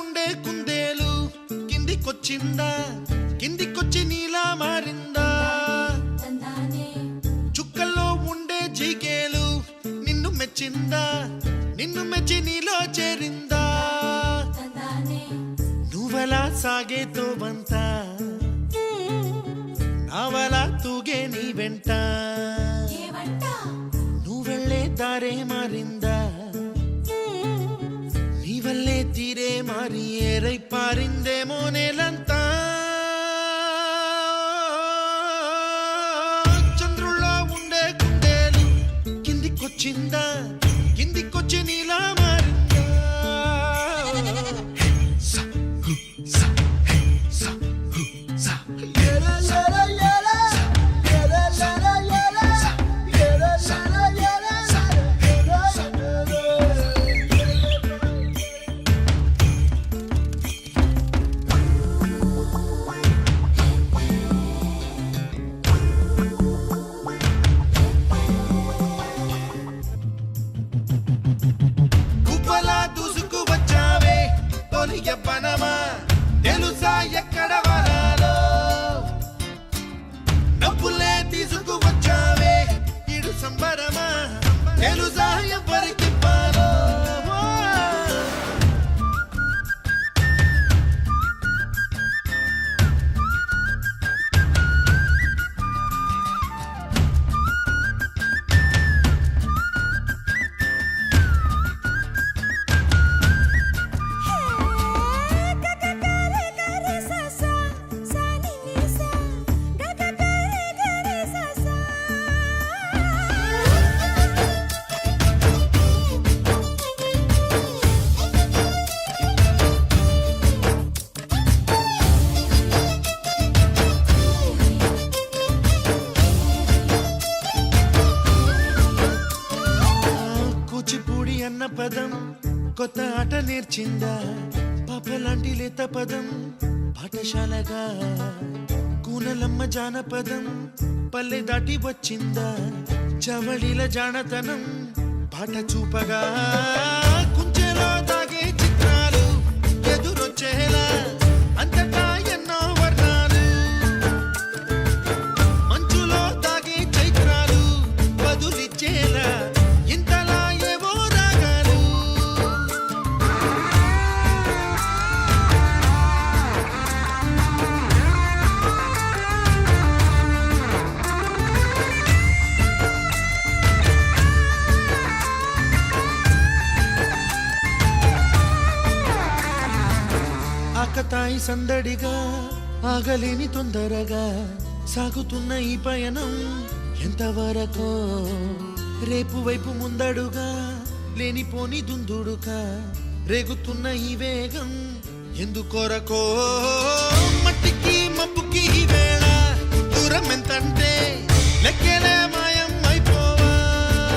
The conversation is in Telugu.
ఉండే కుందేలు కిందికొచ్చిందా, కిందికొచ్చి నీలా మారిందా? చుక్కల్లో ఉండే జిగేలు నిన్ను మెచ్చిందా, నిన్ను మెచ్చి నీలో చేరిందా? నువ్వలా సాగే తోవంత నావలా తూగే నీ వెంట, నువ్వెళ్ళే దారే మారిందా, నీ వల్లే తీరే మారి ఏరై పారిందేమో నేలంతా. చంద్రుల్లో ఉండే కుందేలు కిందికొచ్చిందా, కిందికొచ్చి నీలా మారిందా? యవ్వనమా తెలుసా ఎక్కడ వరాలో, నవ్వులే తీసుకువచ్చావే ఇడు సంబరమా తెలుసా ఎవరికి పాలో. అన్న పదం కొత్త ఆట నేర్చిందా, పాపలాంటి లేత పదం పాఠశాలగా, కూనలమ్మ జానపదం పల్లె దాటి వచ్చిందా, చవళిల జానతనం పాట చూపగా, కుంచెలో దాగే చిత్రాలు ఎదురొచ్చేలా అంతటా ఎన్నో వర్ణాలు, మంచులో దాగే చైత్రాలు బదులిచ్చేలా ఇంతలా ఆకతాయి సందడిగా ఆగలేని తొందరగా సాగుతున్న ఈ పయనం ఎంతవరకో, రేపు వైపు ముందడుగా లేనిపోని దుందుడుగా రేగుతున్న ఈ వేగం ఎందుకొరకో. మట్టికి మబ్బుకి ఈ వేళ దూరం ఎంతంటే లెక్కలే